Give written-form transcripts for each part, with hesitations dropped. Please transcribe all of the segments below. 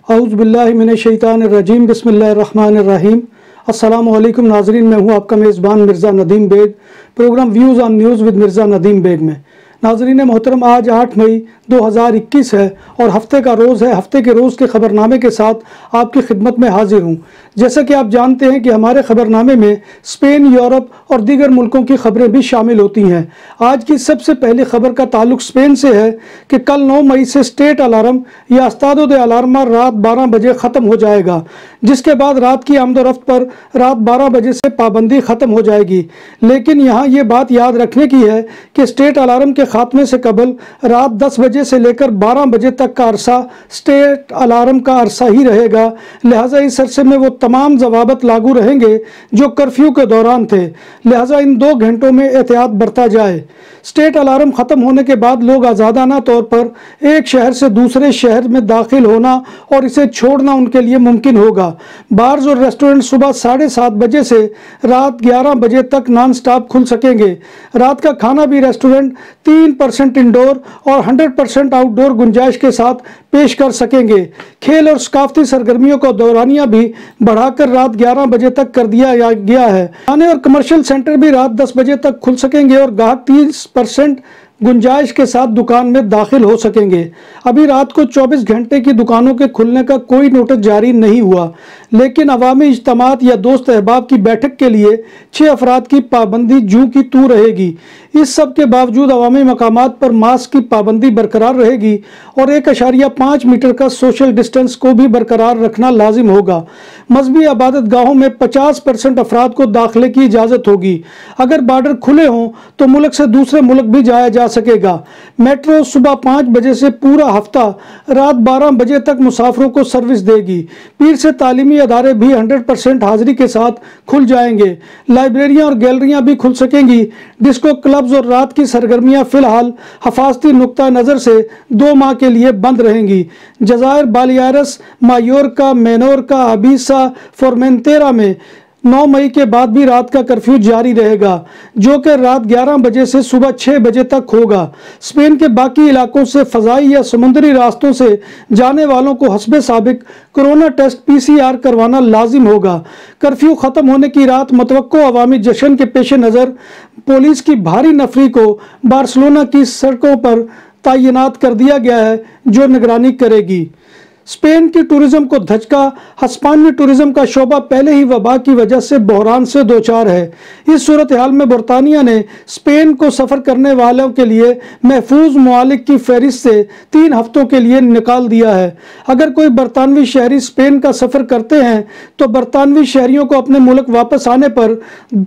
औज़ुबिल्लाहिमिनश्शैतानिर्रजीम बिस्मिल्लाहिर्रहमानिर्रहीम। अस्सलामु अलैकुम नाज़रीन, मैं हूँ आपका मेज़बान Mirza Nadeem Baig. Programme views on news with Mirza Nadeem Baig में नाज़रीन मोहतरम, आज 8 मई 2021 है और हफ्ते का रोज़ है। हफ्ते के रोज़ के ख़बरनामे के साथ आपकी खिदमत में हाजिर हूँ। जैसा कि आप जानते हैं कि हमारे ख़बरनामे में स्पेन, यूरोप और दीगर मुल्कों की ख़बरें भी शामिल होती हैं। आज की सबसे पहली ख़बर का ताल्लुक स्पेन से है कि कल 9 मई से स्टेट अलार्म या अस्तादो दे अलार्मा रात 12 बजे ख़त्म हो जाएगा, जिसके बाद रात की आमदोरफ्त पर रात 12 बजे से पाबंदी ख़त्म हो जाएगी। लेकिन यहाँ ये बात याद रखने की है कि स्टेट अलार्म के खात्मे से कबल रात 10 बजे से लेकर 12 बजे तक का अरसा स्टेट अलार्म का अरसा ही रहेगा। लिहाजा इस अरसे में वो तमाम ज़वाबत लागू रहेंगे जो कर्फ्यू के दौरान थे। लिहाजा इन 2 घंटों में एहतियात बरता जाए। स्टेट अलार्म ख़त्म होने के बाद लोग आज़ादाना तौर पर एक शहर से दूसरे शहर में दाखिल होना और इसे छोड़ना उनके लिए मुमकिन होगा। बार्स और रेस्टोरेंट सुबह 7:30 बजे से रात 11 बजे तक नॉन स्टॉप खुल सकेंगे। रात का खाना भी रेस्टोरेंट 3% इंडोर और 100% आउटडोर गुंजाइश के साथ पेश कर सकेंगे। खेल और सकाफती सरगर्मियों का दौरानिया भी बढ़ाकर रात 11 बजे तक कर दिया गया है। खाने और कमर्शियल सेंटर भी रात 10 बजे तक खुल सकेंगे और ग्राहक 30% गुंजाइश के साथ दुकान में दाखिल हो सकेंगे। अभी रात को 24 घंटे की दुकानों के खुलने का कोई नोटिस जारी नहीं हुआ, लेकिन अवामी इज्तिमात या दोस्त अहबाब की बैठक के लिए 6 अफराद की पाबंदी जूं की तू रहेगी। इस सब के बावजूद अवामी मकामात पर मास्क की पाबंदी बरकरार रहेगी और 1.5 मीटर का सोशल डिस्टेंस को भी बरकरार रखना लाजिम होगा। मजहबी इबादत गाहों में 50% अफराद को दाखिले की इजाज़त होगी। अगर बॉर्डर खुले हों तो मुल्क से दूसरे मुल्क भी जाया जा सकेगा। मेट्रो सुबह 5 बजे से पूरा हफ्ता रात 12 बजे तक मुसाफिरों को सर्विस देगी। पीर से तालीमी अदारे भी 100% हाजिरी के साथ खुल जाएंगे। लाइब्रेरियां और गैलरियां भी खुल सकेंगी। डिस्को क्लब्स और रात की सरगर्मियां फिलहाल हफाजती नुक्ता नज़र से 2 माह के लिए बंद रहेंगी। जज़ायर, बालियारस, मायोरका, मेनोरका, अबीसा, फोर्मेंतेरा में 9 मई के बाद भी रात का कर्फ्यू जारी रहेगा, जो कि रात 11 बजे से सुबह 6 बजे तक होगा। स्पेन के बाकी इलाकों से फ़ज़ाई या समुद्री रास्तों से जाने वालों को हस्बे साबिक कोरोना टेस्ट PCR करवाना लाजिम होगा। कर्फ्यू ख़त्म होने की रात मुतवक्को अवामी जश्न के पेश नज़र पुलिस की भारी नफरी को बार्सिलोना की सड़कों पर तैनात कर दिया गया है, जो निगरानी करेगी। स्पेन की टूरिज्म को धचका। हस्पानी टूरिज्म का शोबा पहले ही वबा की वजह से बहरान से दो चार है। इस सूरत हाल में बरतानिया ने स्पेन को सफ़र करने वालों के लिए महफूज ममालिक की फहरिस्त से 3 हफ्तों के लिए निकाल दिया है। अगर कोई बरतानवी शहरी स्पेन का सफ़र करते हैं तो बरतानवी शहरियों को अपने मुल्क वापस आने पर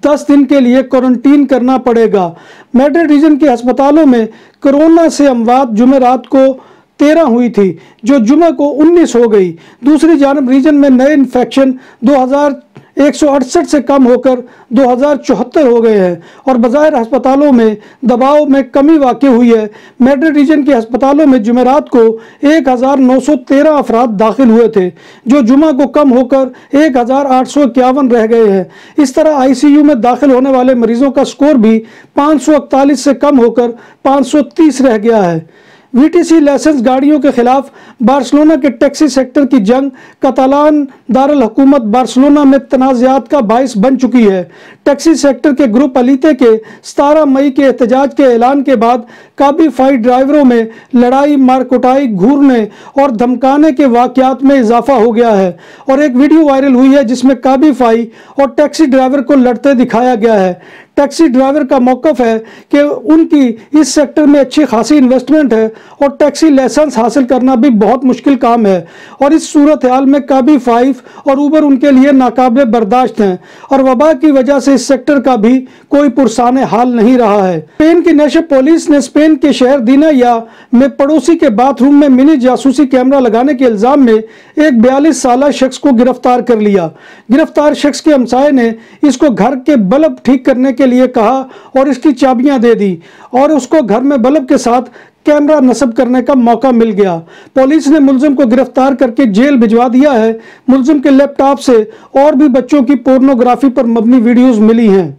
10 दिन के लिए क्वारंटीन करना पड़ेगा। मैड्रिड रीजन के अस्पतालों में कोरोना से अमवात जुमेरात को 13 हुई थी, जो जुमा को 19 हो गई। दूसरी जानब रीजन में नए इन्फेक्शन 2168 से कम होकर 2074 हो गए हैं और बाज़ाहिर अस्पतालों में दबाव में कमी वाक़ई हुई है। मैड्रिड रीजन के अस्पतालों में जुमेरात को 1913 अफराद दाखिल हुए थे, जो जुमा को कम होकर 1851 रह गए हैं। इस तरह ICU में दाखिल होने वाले मरीजों का स्कोर भी 541 से कम होकर 530 रह गया है। VTC लाइसेंस गाड़ियों के खिलाफ बार्सिलोना के टैक्सी सेक्टर की जंग कतालान दारुल हुकूमत बार्सिलोना में तनाज़ात का बाइस बन चुकी है। टैक्सी सेक्टर के ग्रुप अलीते के 17 मई के एहतजाज के ऐलान के बाद काबीफाई ड्राइवरों में लड़ाई, मारकुटाई, घूरने और धमकाने के वाक़यात में इजाफा हो गया है और एक वीडियो वायरल हुई है जिसमें काबीफाई और टैक्सी ड्राइवर को लड़ते दिखाया गया है। टैक्सी ड्राइवर का मौक़िफ़ है कि उनकी इस सेक्टर में अच्छी खासी इन्वेस्टमेंट है और टैक्सी लाइसेंस हासिल करना भी बहुत मुश्किल काम है और इस सूरत हाल में काबीफाई और ऊबर उनके लिए नाकाबिल बर्दाश्त हैं और वबा की वजह से इस सेक्टर का भी कोई पुरसाने हाल नहीं रहा है। स्पेन की नेशनल पुलिस ने स्पेन के शहर दिनाया में पड़ोसी के बाथरूम में मिनी जासूसी कैमरा लगाने के इल्ज़ाम में एक 42 साला शख्स को गिरफ्तार कर लिया। गिरफ्तार शख्स के हमसाये ने इसको घर के बल्ब ठीक करने के लिए कहा और इसकी चाबियां दे दी और उसको घर में बल्ब के साथ कैमरा नस्ब करने का मौका मिल गया। पुलिस ने मुलजिम को गिरफ्तार करके जेल भिजवा दिया है। मुलजिम के लैपटॉप से और भी बच्चों की पोर्नोग्राफी पर मबनी वीडियोस मिली हैं।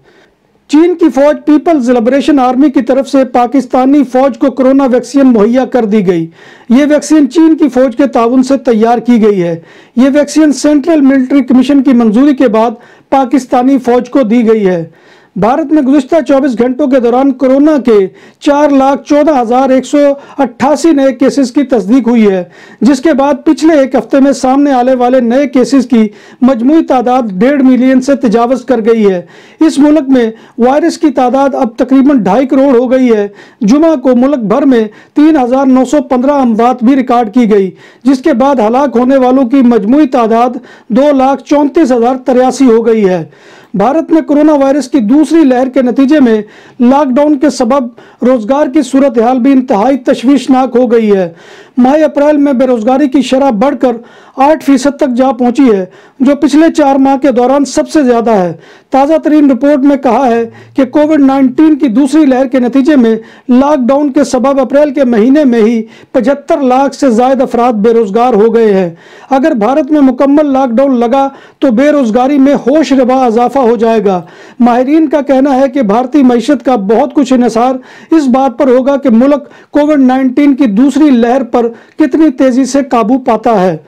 चीन की फौज पीपल्स लिबरेशन आर्मी की तरफ से पाकिस्तानी फौज को कोरोना वैक्सीन मुहैया कर दी गई। ये वैक्सीन चीन की फौज के ताउन से तैयार की गई है। ये वैक्सीन सेंट्रल मिलिट्री कमीशन की मंजूरी के बाद पाकिस्तानी फौज को दी गई है। भारत में गुज़िश्ता 24 घंटों के दौरान कोरोना के 4,14,188 नए केसेस की तस्दीक हुई है, जिसके बाद पिछले एक हफ्ते में सामने आने वाले नए केसेस की मजमूई तादाद 1.5 मिलियन से तजावज़ कर गई है। इस मुल्क में वायरस की तादाद अब तकरीबन 2.5 करोड़ हो गई है। जुमा को मुल्क भर में 3,915 अमवात भी रिकॉर्ड की गई, जिसके बाद हलाक होने वालों की मजमूई तादाद 2,34,083 हो गई है। भारत में कोरोना वायरस की दूसरी लहर के नतीजे में लॉकडाउन के सबब रोजगार की सूरत हाल भी इंतहाई तशवीशनाक हो गई है। माह अप्रैल में बेरोजगारी की शरह बढ़कर 8% तक जा पहुंची है, जो पिछले 4 माह के दौरान सबसे ज्यादा है। ताज़ा तरीन रिपोर्ट में कहा है कि कोविड-19 की दूसरी लहर के नतीजे में लॉकडाउन के सबब अप्रैल के महीने में ही 75 लाख से ज्यादा अफराद बेरोजगार हो गए हैं। अगर भारत में मुकम्मल लॉकडाउन लगा तो बेरोजगारी में होश रबा इजाफा हो जाएगा। माहिरीन का कहना है कि भारतीय मईशत का बहुत कुछ इन्हिसार इस बात पर होगा कि मुल्क कोविड-19 की दूसरी लहर पर कितनी तेजी से काबू पाता है।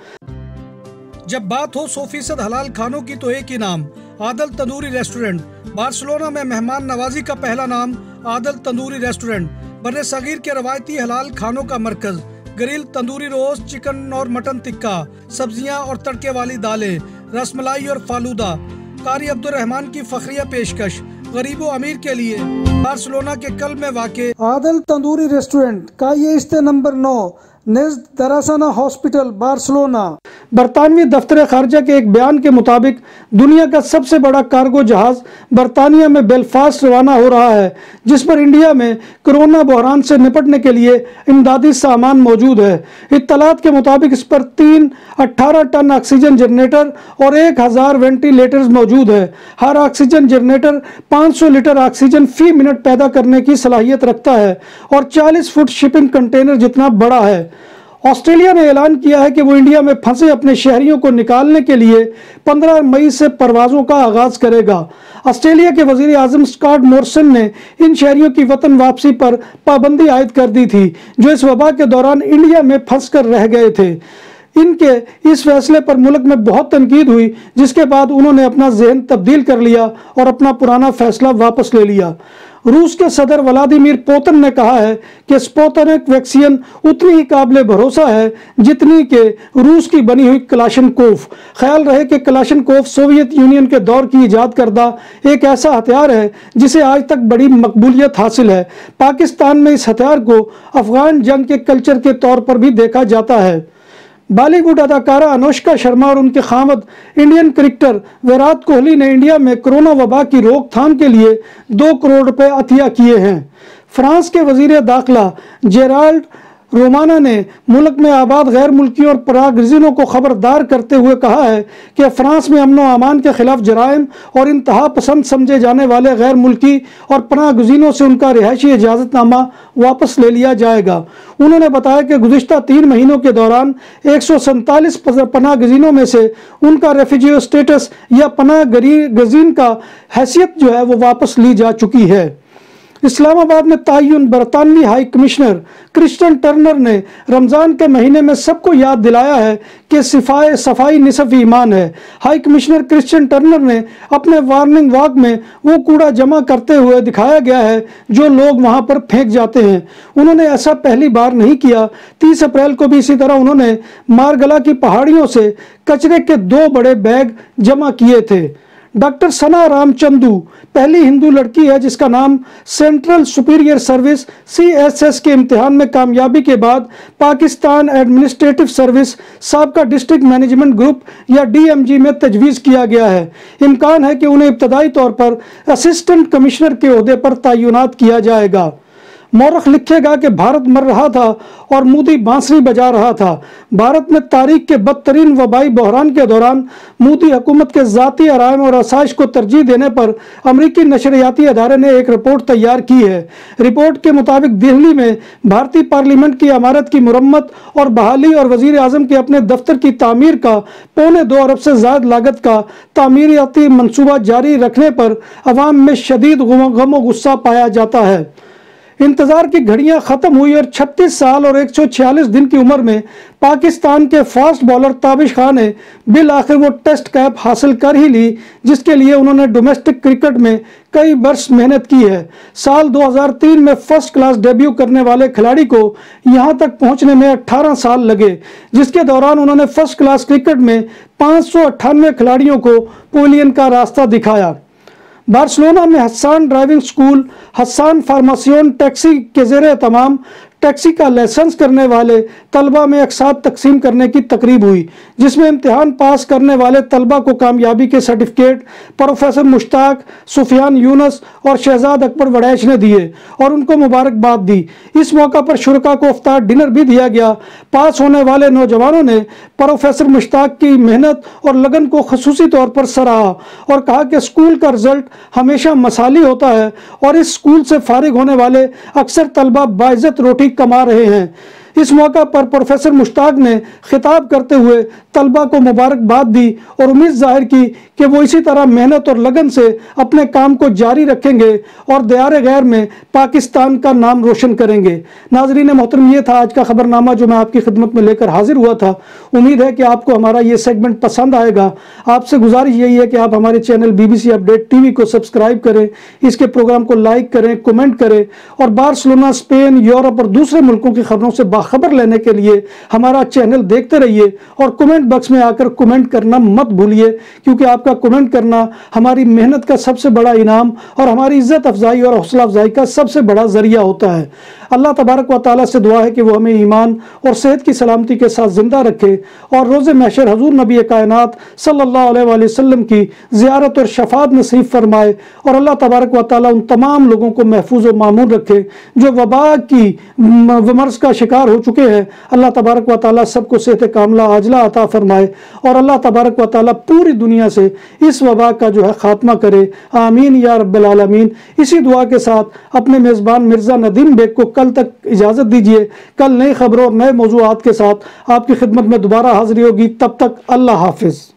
जब बात हो 100% हलाल खानों की तो एक ही नाम, आदल तंदूरी रेस्टोरेंट। बार्सिलोना में मेहमान नवाजी का पहला नाम आदल तंदूरी रेस्टोरेंट। बर्रे सगीर के रवायती हलाल खानों का मरकज, ग्रिल तंदूरी रोस्ट, चिकन और मटन टिक्का, सब्जियां और तड़के वाली दालें, रसमलाई और फालूदा। कारी अब्दुर्रहमान की फखरिया पेशकश गरीबो अमीर के लिए। बार्सिलोना के कल्ब में वाक़े आदल तंदूरी रेस्टोरेंट का ये इस्ते नंबर 9 नेज़्द दरासाना हॉस्पिटल बार्सिलोना। बरतानवी दफ्तर खारजा के एक बयान के मुताबिक दुनिया का सबसे बड़ा कार्गो जहाज बरतानिया में बेलफास्ट रवाना हो रहा है, जिस पर इंडिया में कोरोना बहरान से निपटने के लिए इमदादी सामान मौजूद है। इत्तलात के मुताबिक इस पर 3 18 टन ऑक्सीजन जनरेटर और 1000 वेंटिलेटर्स मौजूद है। हर ऑक्सीजन जनरेटर 500 लीटर ऑक्सीजन फी मिनट पैदा करने की सलाहियत रखता है और 40 फुट शिपिंग कंटेनर जितना बड़ा है। ऑस्ट्रेलिया ने ऐलान किया है कि वो इंडिया में फंसे अपने शहरियों को निकालने के लिए 15 मई से परवाज़ों का आगाज़ करेगा। ऑस्ट्रेलिया के वज़ीर आज़म स्कॉट मॉरिसन ने इन शहरियों की वतन वापसी पर पाबंदी आयद कर दी थी, जो इस वबा के दौरान इंडिया में फंस कर रह गए थे। इनके इस फैसले पर मुल्क में बहुत तनकीद हुई, जिसके बाद उन्होंने अपना ज़हन तब्दील कर लिया और अपना पुराना फैसला वापस ले लिया। रूस के सदर व्लादिमीर पुतिन ने कहा है कि स्पुतनिक वैक्सीन उतनी ही काबिल भरोसा है जितनी कि रूस की बनी हुई कलाशनकोव। ख्याल रहे कि कलाशनकोव सोवियत यूनियन के दौर की ईजाद करदा एक ऐसा हथियार है जिसे आज तक बड़ी मकबूलियत हासिल है। पाकिस्तान में इस हथियार को अफगान जंग के कल्चर के तौर पर भी देखा जाता है। बॉलीवुड अदाकारा अनुष्का शर्मा और उनके खामद इंडियन क्रिकेटर विराट कोहली ने इंडिया में कोरोना वबा की रोकथाम के लिए 2 करोड़ रुपए अतिया किए हैं। फ्रांस के वजीर दाखिला जेराल्ड रोमाना ने मुल्क में आबाद गैर मुल्कियों और परागज़िनों को खबरदार करते हुए कहा है कि फ्रांस में अमन व अमान के खिलाफ जराइम और इंतहा पसंद समझे जाने वाले गैर मुल्की और पनागज़िनों से उनका रिहायशी इजाज़तनामा वापस ले लिया जाएगा। उन्होंने बताया कि गुज़िश्ता 3 महीनों के दौरान 147 पनागज़िनों में से उनका रेफ्यूजी स्टेटस या पनागज़ीन का हैसियत जो है वो वापस ली जा चुकी है। इस्लामाबाद में तयन बरतानवी हाई कमिश्नर क्रिस्टन टर्नर ने रमज़ान के महीने में सबको याद दिलाया है कि सफाई निसफ़ ईमान है। हाई कमिश्नर क्रिस्टन टर्नर ने अपने वार्निंग वॉक में वो कूड़ा जमा करते हुए दिखाया गया है जो लोग वहां पर फेंक जाते हैं। उन्होंने ऐसा पहली बार नहीं किया। 30 अप्रैल को भी इसी तरह उन्होंने मारगला की पहाड़ियों से कचरे के 2 बड़े बैग जमा किए थे। डॉक्टर सना रामचंदू पहली हिंदू लड़की है जिसका नाम सेंट्रल सुपीरियर सर्विस CSS के इम्तिहान में कामयाबी के बाद पाकिस्तान एडमिनिस्ट्रेटिव सर्विस साबका डिस्ट्रिक्ट मैनेजमेंट ग्रुप या DMG में तजवीज़ किया गया है। इम्कान है कि उन्हें इब्तदाई तौर पर असिस्टेंट कमिश्नर के ओहदे पर तैनात किया जाएगा। मौरख लिखेगा कि भारत मर रहा था और मोदी बांसुरी बजा रहा था। भारत में तारीख के बदतरीन वबाई बहरान के दौरान मोदी हुकूमत के ज़ाती आराम और आसाइश को तरजीह देने पर अमरीकी नशरियाती अदारे ने एक रिपोर्ट तैयार की है। रिपोर्ट के मुताबिक दिल्ली में भारतीय पार्लियामेंट की इमारत की मुरम्मत और बहाली और वजीर आजम के अपने दफ्तर की तामीर का $2.25 अरब से ज़्यादा लागत का तामीराती मनसूबा जारी रखने पर अवाम में शदीद गम गुस्सा पाया जाता है। इंतजार की घड़ियां खत्म हुई और 36 साल और 146 दिन की उम्र में पाकिस्तान के फास्ट बॉलर ताबिश खान ने बिल आखिर वो टेस्ट कैप हासिल कर ही ली जिसके लिए उन्होंने डोमेस्टिक क्रिकेट में कई वर्ष मेहनत की है। साल 2003 में फर्स्ट क्लास डेब्यू करने वाले खिलाड़ी को यहां तक पहुंचने में 18 साल लगे, जिसके दौरान उन्होंने फर्स्ट क्लास क्रिकेट में 598 खिलाड़ियों को पवेलियन का रास्ता दिखाया। बार्सिलोना में हस्सान ड्राइविंग स्कूल, हस्सान फार्मासियोन टैक्सी के ज़ेरे तमाम टैक्सी का लाइसेंस करने वाले तलबा में अक़सात तकसीम करने की तकरीब हुई, जिसमें इम्तिहान पास करने वाले तलबा को कामयाबी के सर्टिफिकेट प्रोफेसर मुश्ताक, सुफियान यूनुस और शहजाद अकबर वड़ैच ने दिए और उनको मुबारकबाद दी। इस मौका पर शुरका को इफ्तार डिनर भी दिया गया। पास होने वाले नौजवानों ने प्रोफेसर मुश्ताक की मेहनत और लगन को खसूसी तौर पर सराहा और कहा कि स्कूल का रिजल्ट हमेशा मसाली होता है और इस स्कूल से फारिग होने वाले अक्सर तलबा बाइज्जत रोटी कमा रहे हैं। इस मौका पर प्रोफेसर मुश्ताक ने खिताब करते हुए तलबा को मुबारकबाद दी और उम्मीद जाहिर की कि वो इसी तरह मेहनत और लगन से अपने काम को जारी रखेंगे और दयारे गैर में पाकिस्तान का नाम रोशन करेंगे। नाजरीन मोहतरम, ये था आज का खबरनामा जो मैं आपकी खिदमत में लेकर हाजिर हुआ था। उम्मीद है कि आपको हमारा ये सेगमेंट पसंद आएगा। आपसे गुजारिश यही है कि आप हमारे चैनल BBC अपडेट TV को सब्सक्राइब करें, इसके प्रोग्राम को लाइक करें, कमेंट करें और बार्सिलोना, स्पेन, यूरोप और दूसरे मुल्कों की खबरों से बाखबर लेने के लिए हमारा चैनल देखते रहिए और कमेंट बॉक्स में आकर कमेंट करना मत भूलिए, क्योंकि आपका कमेंट करना हमारी मेहनत का सबसे बड़ा इनाम और हमारी इज्जत अफजाई और हौसला अफजाई का सबसे बड़ा जरिया होता है। अल्लाह तबारक व तआला से दुआ है कि वो हमें ईमान और सेहत की सलामती के साथ जिंदा रखे और रोज़े महशर हजूर नबी कायनात सल्लल्लाहु अलैहि वसल्लम की ज़ियारत और शफात नसीब फरमाए और अल्लाह तबारक व तआला उन तमाम लोगों को महफूज व मामून रखे जो वबा की मर्ज़ का शिकार हो चुके हैं। अल्लाह तबारक व तआला सबको सेहत कामला आजला अता फरमाए और अल्लाह तबारक व तआला पूरी दुनिया से इस वबा का जो है खात्मा करे। आमीन या रब्बल आलमीन। इसी दुआ के साथ अपने मेज़बान मिर्ज़ा नदीम बेग को कल तक इजाज़त दीजिए। कल नई खबरों और नए मौज़ूआत के साथ आपकी खिदमत में दोबारा हाजिरी होगी। तब तक अल्लाह हाफिज़।